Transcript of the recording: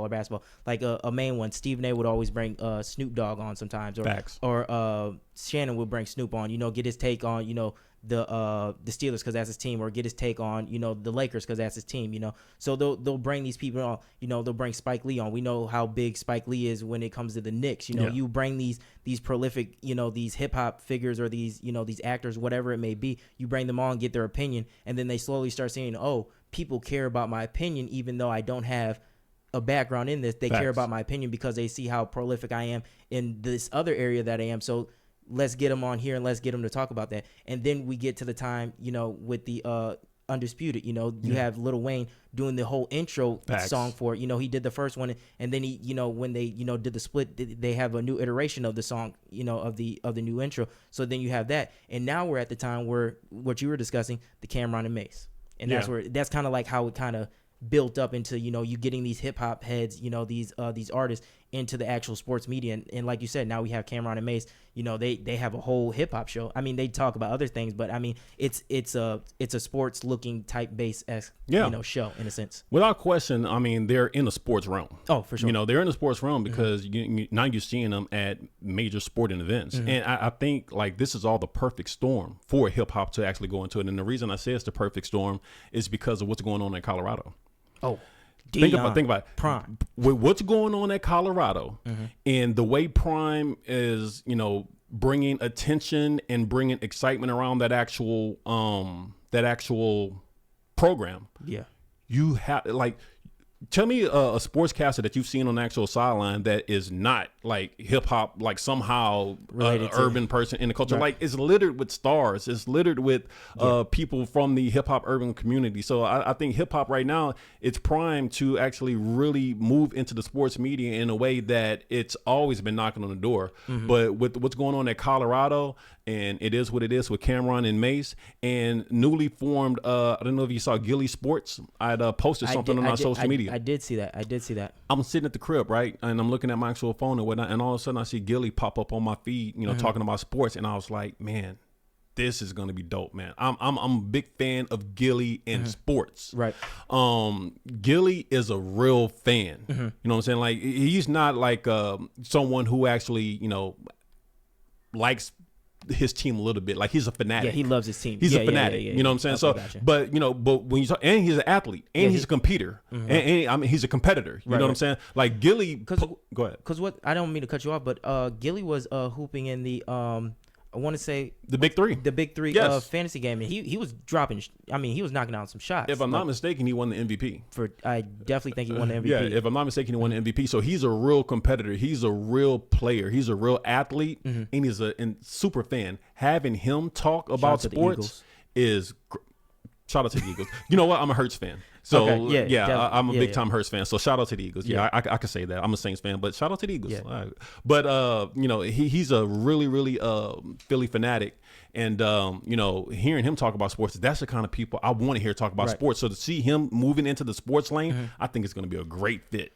or basketball. Like a main one, Stephen A would always bring Snoop Dogg on sometimes, Facts. or Shannon would bring Snoop on, get his take on, the Steelers because that's his team, or get his take on, the Lakers because that's his team, So they'll bring these people on, they'll bring Spike Lee on. We know how big Spike Lee is when it comes to the Knicks. You bring these prolific, these hip hop figures or these, these actors, whatever it may be, you bring them on, get their opinion, and then they slowly start saying, oh, people care about my opinion even though I don't have a background in this. They Facts. care about my opinion because they see how prolific I am in this other area that I am. So let's get them on here and let's get them to talk about that. And then we get to the time, with the Undisputed, you have Lil Wayne doing the whole intro Facts. song for it. He did the first one, and then he, when they, did the split, they have a new iteration of the song, of the new intro. So then you have that. And now we're at the time where what you were discussing, the Cameron and Mace. And that's kind of like how it kind of built up into, you getting these hip hop heads, these artists into the actual sports media. And like you said, now we have Cameron and Mace, they have a whole hip hop show. I mean, they talk about other things, but I mean, it's a sports looking type base show in a sense. Without question, I mean, they're in the sports realm. Oh, for sure. They're in the sports realm because now you're seeing them at major sporting events. And I think like this is all the perfect storm for hip hop to actually go into it. And the reason I say it's the perfect storm is because of what's going on in Colorado. Oh, think about it. Prime. With what's going on at Colorado and the way Prime is, bringing attention and bringing excitement around that actual program. Yeah. You have tell me a sportscaster that you've seen on the actual sideline that is not like hip hop, like somehow related urban person in the culture. Right. Like it's littered with stars. It's littered with people from the hip hop urban community. So I think hip hop right now, it's primed to actually really move into the sports media in a way that it's always been knocking on the door. But with what's going on at Colorado, and it is what it is with Cameron and Mace and newly formed, I don't know if you saw Gilly Sports. I had posted something on our social media. I did see that. I'm sitting at the crib, right? And I'm looking at my actual phone and whatnot. And all of a sudden I see Gilly pop up on my feed, talking about sports. And I was like, man, this is going to be dope, man. I'm a big fan of Gilly in sports. Right. Gilly is a real fan. You know what I'm saying? Like he's not like someone who actually, likes his team a little bit. Like he's a fanatic. Yeah, he loves his team. He's a fanatic. You know what I'm saying? Okay, but when you talk, and he's an athlete, and he's a competitor, and I mean he's a competitor. You know what I'm saying? Like Gilly. Go ahead. Because I don't mean to cut you off, but Gilly was hooping in the I want to say the Big Three. The Big Three fantasy game, and he was dropping. I mean, he was knocking out some shots. If I'm not mistaken, he won the MVP. I definitely think he won the MVP. Yeah, if I'm not mistaken, he won the MVP. So he's a real competitor. He's a real player. He's a real athlete, and he's a super fan. Having him talk about sports is. Shout out to the Eagles. You know what? I'm a Hurts fan. So, I'm a big time Hurts fan. So, shout out to the Eagles. Yeah, I can say that. I'm a Saints fan, but shout out to the Eagles. Yeah. Right. But, he's a really, really Philly fanatic. And, hearing him talk about sports, that's the kind of people I want to hear talk about sports. So, to see him moving into the sports lane, I think it's going to be a great fit.